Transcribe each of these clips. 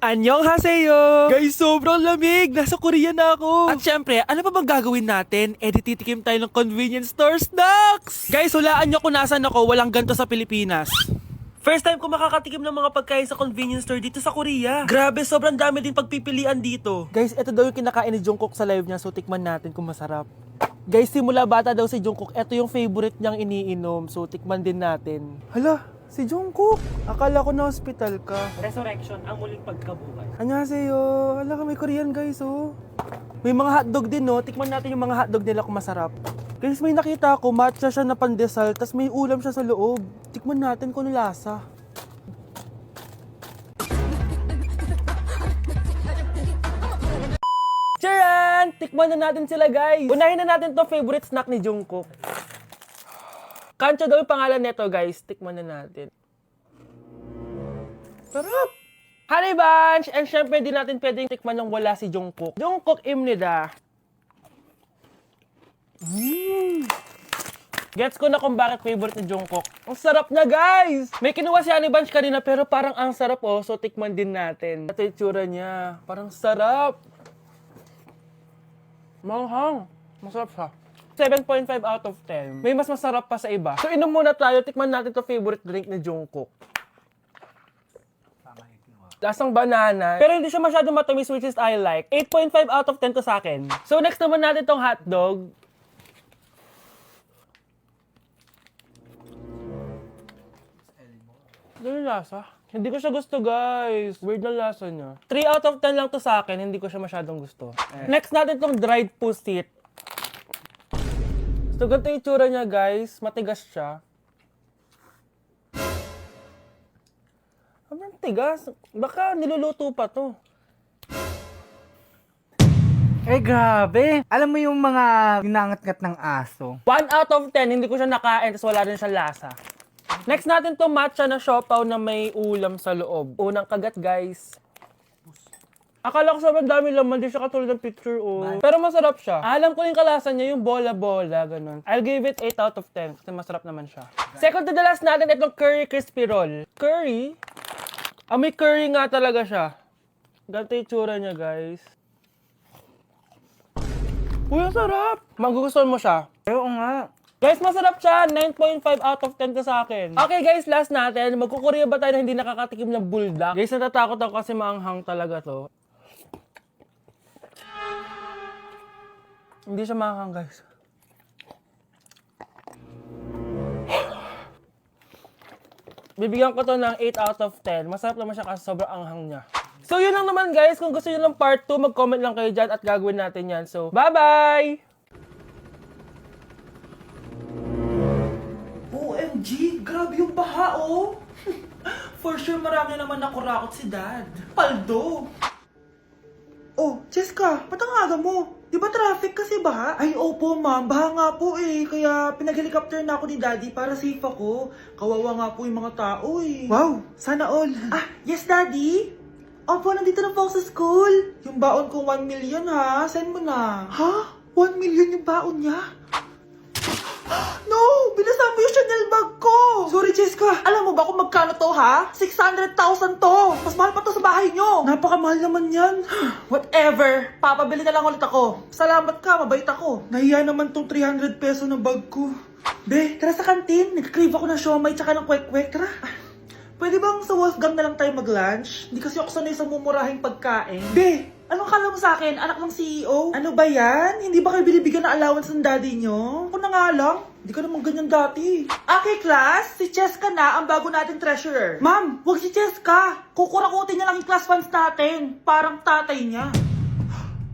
Annyeonghaseyo! Guys, sobrang lamig! Nasa Korea na ako! At syempre, ano pa bang gagawin natin? Titikim tayo ng convenience store snacks! Guys, hulaan nyo kung nasan ako, walang ganito sa Pilipinas. First time ko makakatikim ng mga pagkain sa convenience store dito sa Korea. Grabe, sobrang dami din pagpipilian dito. Guys, ito daw yung kinakain ni Jungkook sa live niya, so tikman natin kung masarap. Guys, simula bata daw si Jungkook, ito yung favorite niyang iniinom, so tikman din natin. Hala, si Jungkook! Akala ko na hospital ka. Resurrection, ang muling pagkabuhay. Annyeonghaseyo! Hala ka, may Korean guys, oh. May mga hotdog din, no? Tikman natin yung mga hotdog nila kung masarap. Guys, may nakita ako, matcha siya na pandesal, tas may ulam siya sa loob. Tikman natin kung ano lasa. Charan! Tikman na natin sila, guys. Unahin na natin to favorite snack ni Jungkook. Kancho daw yung pangalan nito, guys. Tikman na natin. Sarap! Honey Bunch! And syempre, di natin pwedeng tikman nang wala si Jungkook. Jungkook imnida. Gets ko na kung bakit favorite ni Jungkook. Ang sarap na, guys! May kinuha si Honey Bunch kanina pero parang ang sarap, oh. So, tikman din natin. Ito yung tsura niya. Parang sarap. Manghang. Masarap siya. 7.5 out of 10. May mas masarap pa sa iba. So, inom muna tayo. Tikman natin to favorite drink ni Jungkook. Lasang banana. Pero hindi siya masyadong matamis, which is I like. 8.5 out of 10 to sa akin. So, next naman natin tong hotdog. Ano yung lasa? Hindi ko siya gusto, guys. Weird na lasa niya. 3 out of 10 lang to sa akin. Hindi ko siya masyadong gusto. Next natin tong dried pusit. So, ganito yung itsura niya, guys. Matigas siya. Ang tigas. Baka niluluto pa to. Eh, grabe. Alam mo yung mga ginangat-ngat ng aso? 1 out of 10, hindi ko siya nakain, tapos wala rin siya lasa. Next natin to matcha na siopaw na may ulam sa loob. Unang kagat, guys. Akala ko sobrang dami laman, di siya katulad ng picture, oh. Pero masarap siya. Alam ko yung kalasa niya, yung bola-bola, ganun. I'll give it 8 out of 10, kasi masarap naman siya. Second to the last natin, itong curry crispy roll. Curry? Ah, may curry nga talaga siya. Ganito yung tsura niya, guys. Uy, ang sarap! Magugustuhan mo siya. Oo nga. Guys, masarap siya. 9.5 out of 10 ka sa akin. Okay, guys, last natin. Magkukorea ba tayo na hindi nakakatikim ng bulldog? Guys, natatakot ako kasi maanghang talaga to. Hindi siya maanghang, guys. Bibigyan ko to ng 8 out of 10. Masarap naman siya kasi sobrang anghang niya. So, yun lang naman, guys. Kung gusto nyo ng part 2, mag-comment lang kayo dyan at gagawin natin yan. So, bye-bye! OMG! Grabe yung baha, oh! For sure, marami naman nakurakot si Dad. Paldo! Oh, Cheska, ba't ang aga mo? Di ba traffic kasi baha? Ay, opo ma'am, baha nga po eh. Kaya pinag-helicopter na ako ni Daddy para safe ako. Kawawa nga po yung mga tao eh. Wow, sana all. Ah, yes Daddy? Opo, nandito na po ako sa school. Yung baon kong 1 million ha, send mo na. Ha? 1 million yung baon niya? No! Binasa mo yung Chanel bag ko! Sorry, Cheska. Alam mo ba kung magkano to, ha? 600,000 to! Mas mahal pa to sa bahay nyo! Napakamahal naman yan. Whatever. Papabili na lang ulit ako. Salamat ka, mabait ako. Nahiya naman tong 300 peso ng bag ko. Be, tara sa kantin. Nag-crave ako ng siomay tsaka ng kwek-kwek. Tara. Pwede bang sa Wolfgang na lang tayo mag-lunch? Hindi kasi ako sanay sa mumurahing pagkain. Be, anong kala mo sa akin? Anak ng CEO? Ano ba yan? Hindi ba kayo binibigyan ng allowance ng daddy nyo? Ako na nga lang. Hindi ka naman ganyan dati. Okay, class. Si Cheska na ang bago nating treasurer. Ma'am, wag si Cheska. Kukurakutin niya lang yung class funds natin. Parang tatay niya.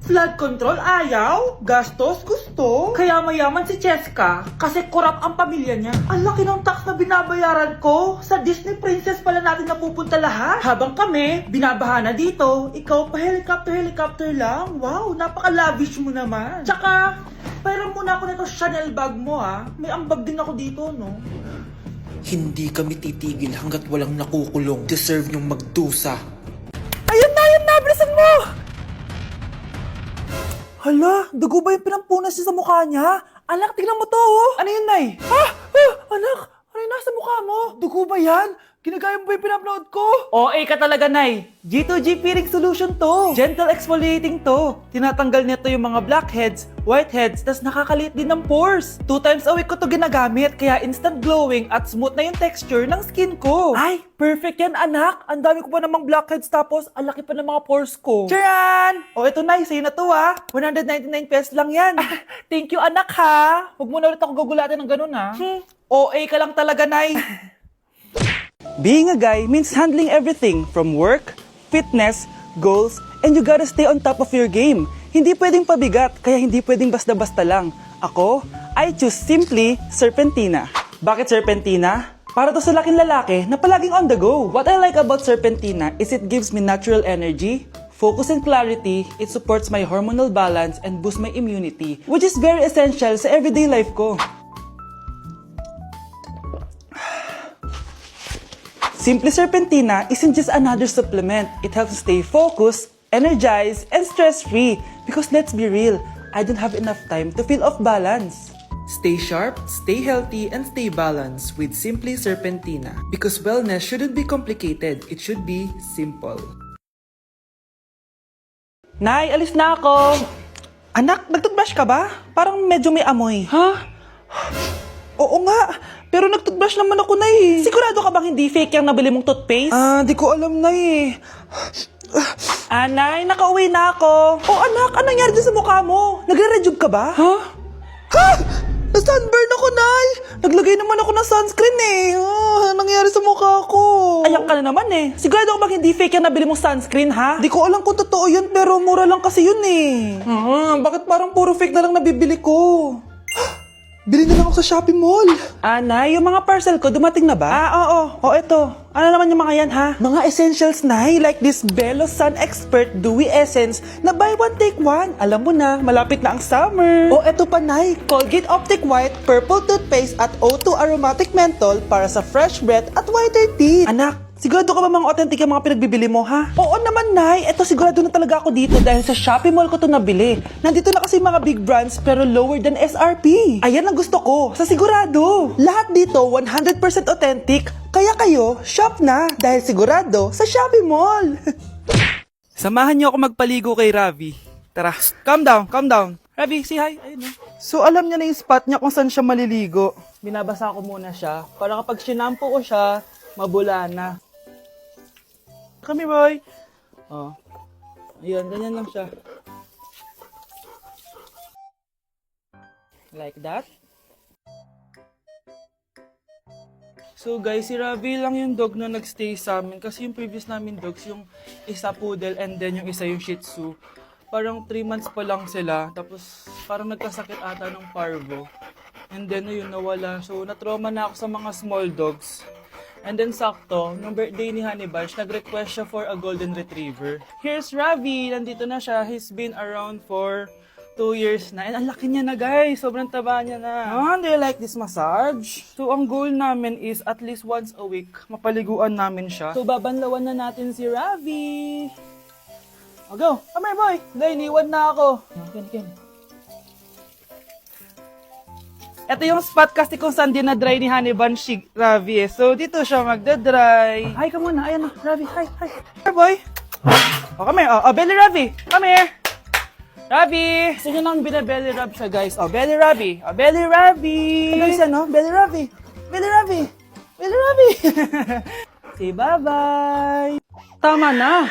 Flood control, ayaw. Gastos, gusto. Kaya mayaman si Cheska kasi korap ang pamilya niya. Ang laki ng tax na binabayaran ko. Sa Disney Princess pala natin napupunta lahat. Habang kami, binabaha na dito. Ikaw pa helicopter lang. Wow, napaka-lavish mo naman. Tsaka, pairam muna ako nito Chanel bag mo ha. May ambag din ako dito, no? Hindi kami titigil hanggat walang nakukulong. Deserve niyong magdusa. Ayun na, bilisan mo! Hala, dugo ba yung pinampunas niya sa mukha niya? Anak, tignan mo to, oh! Ano yun, Nay? Ha? Anak, ano yung nasa mukha mo? Dugo ba yan? Ginagaya mo ba yung pinupload ko? OA ka talaga, Nay. G2G peeling solution to. Gentle exfoliating to. Tinatanggal nito yung mga blackheads, whiteheads, tas nakakaliit din ng pores. 2 times a week ko to ginagamit, kaya instant glowing at smooth na yung texture ng skin ko. Ay, perfect yan, anak. Ang dami ko pa namang blackheads tapos ang laki pa ng mga pores ko. Charan! O eto, Nay, sa'yo na to, 199 pesos lang yan. Thank you, anak, ha. Huwag mo na ulit ako gugulatin ng ganun, ha. OA ka lang talaga, Nay. Being a guy means handling everything from work, fitness, goals, and you gotta stay on top of your game. Hindi pwedeng pabigat, kaya hindi pwedeng basta-basta lang. Ako, I choose simply Serpentina. Bakit Serpentina? Para to sa laking lalaki na palaging on the go. What I like about Serpentina is it gives me natural energy, focus and clarity, it supports my hormonal balance and boosts my immunity, which is very essential sa everyday life ko. Simply Serpentina isn't just another supplement. It helps you stay focused, energized, and stress-free. Because let's be real, I don't have enough time to feel off balance. Stay sharp, stay healthy, and stay balanced with Simply Serpentina. Because wellness shouldn't be complicated, it should be simple. Nay, alis na ako. Anak, nagtoothbrush ka ba? Parang medyo may amoy. Ha? Oo nga, pero nagtoothbrush naman ako, Nay. Sigurado ka bang hindi fake yung nabili mong toothpaste? Di ko alam, Nay. Nay, nakauwi na ako. Oh, anak, anong nangyari dyan sa mukha mo? Nagre-rejuve ka ba? Ha? Ha? Na-sunburn ako, Nay. Naglagay naman ako ng sunscreen anong nangyari sa mukha ko? Ayak ka na naman Sigurado ka bang hindi fake yung nabili mong sunscreen, ha? Di ko alam kung totoo yun, pero mura lang kasi yun bakit parang puro fake na lang nabibili ko? Bili na lang ako sa Shopee Mall. Nay, yung mga parcel ko, dumating na ba? Oo. O, eto. Ano naman yung mga yan, ha? Mga essentials, Nay, like this Belo Sun Expert Dewy Essence na buy one, take one. Alam mo na, malapit na ang summer. O, eto pa, Nay. Colgate Optic White Purple Toothpaste at O2 Aromatic Menthol para sa fresh breath at whiter teeth. Anak, sigurado ka ba mga authentic yung mga pinagbibili mo, ha? Oo naman, Nay. Eto, sigurado na talaga ako dito dahil sa Shopee Mall ko to nabili. Nandito na kasi mga big brands pero lower than SRP. Ayan ang gusto ko, sa sigurado. Lahat dito 100% authentic. Kaya kayo, shop na dahil sigurado sa Shopee Mall. Samahan niyo ako magpaligo kay Ravi. Tara, calm down, calm down. Ravi, say hi. Ayun na. So, alam niya na yung spot niya kung saan siya maliligo. Binabasa ko muna siya para kapag sinampo ko siya, mabula na. Kami, boy. Ayun, ganyan lang siya. Like that. So guys, si Ravi lang yung dog na nagstay sa amin kasi yung previous namin dogs, yung isa poodle and then yung isa yung shih tzu. Parang 3 months pa lang sila, tapos parang nagkasakit ata ng parvo. And then yun, nawala. So na-trauma na ako sa mga small dogs. And then sakto, nung birthday ni Honey Bunch, nag-request siya for a golden retriever. Here's Ravi, nandito na siya. He's been around for 2 years na. And ang laki niya na, guys. Sobrang taba niya na. Do you like this massage? So ang goal namin is at least once a week, mapaliguan namin siya. So babanlawan na natin si Ravi. O go, come here, boy. Dahil iniwan na ako. Ken. Ito yung spot kasi kung saan dinadry ni Honey Bunch si Ravi So, dito siya magdadry. Hi ka muna. Ayan na, Ravi. Hi. Here, boy. O, come here. O, belly Ravi. Come here. Ravi! Gusto nyo nang binabelly rub siya, guys. O, belly Ravi. O, belly Ravi. Guys, ano? Belly Ravi. Belly Ravi. Belly Ravi. Say bye-bye. Tama na.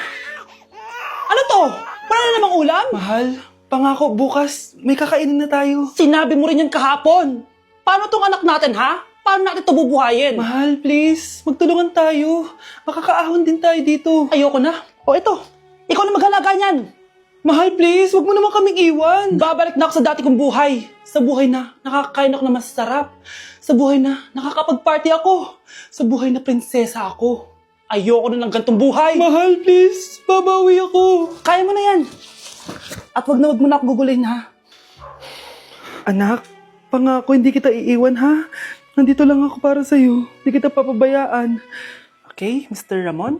Ano to? Para na namang ulam? Mahal, pangako bukas may kakainin na tayo. Sinabi mo rin yan kahapon. Paano tong anak natin, ha? Paano natin ito bubuhayin? Mahal, please. Magtulungan tayo. Makakaahon din tayo dito. Ayoko na. O ito, ikaw na maghalaga niyan. Mahal, please. Huwag mo naman kaming iwan. Babalik na ako sa dati kong buhay. Sa buhay na nakakain ako na masarap. Sa buhay na nakakapag-party ako. Sa buhay na prinsesa ako. Ayoko na ng gantong buhay. Mahal, please. Babawi ako. Kaya mo na yan. At wag na ako gugulin, ha? Anak, pangako hindi kita iiwan, ha? Nandito lang ako para sa'yo. Hindi kita papabayaan. Okay, Mr. Ramon?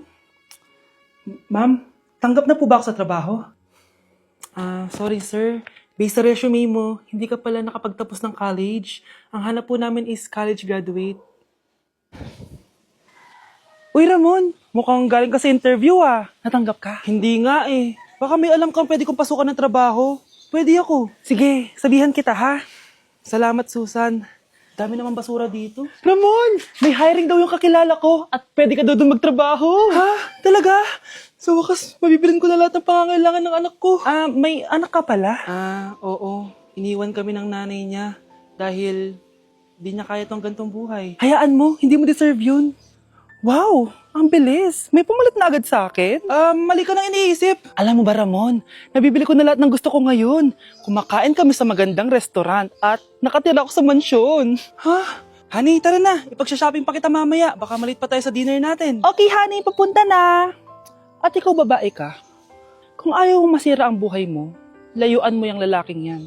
Ma'am, tanggap na po ba ako sa trabaho? Sorry sir. Based sa resume mo, hindi ka pala nakapagtapos ng college. Ang hanap po namin is college graduate. Uy Ramon, mukhang galing ka sa interview ah. Natanggap ka? Hindi nga eh. Baka may alam kang pwede kong pasukan ng trabaho. Pwede ako. Sige, sabihan kita ha. Salamat Susan. Dami naman basura dito. Ramon, may hiring daw yung kakilala ko at pwede ka daw doon magtrabaho. Ha? Talaga? Sa wakas, mabibilin ko na lahat ng pangangailangan ng anak ko. May anak ka pala? Oo. Iniwan kami ng nanay niya dahil di niya kaya tong gantong buhay. Hayaan mo, hindi mo deserve yun. Wow, ang bilis. May pumalit na agad sa akin? Mali ka nang iniisip. Alam mo ba Ramon, nabibili ko na lahat ng gusto ko ngayon. Kumakain kami sa magandang restaurant at nakatira ako sa mansyon. Ha? Honey, tara na. Ipag-shopping pa kita mamaya. Baka malit pa tayo sa dinner natin. Okay, honey, papunta na. At ikaw babae ka. Kung ayaw mo masira ang buhay mo, layuan mo yung lalaking yan.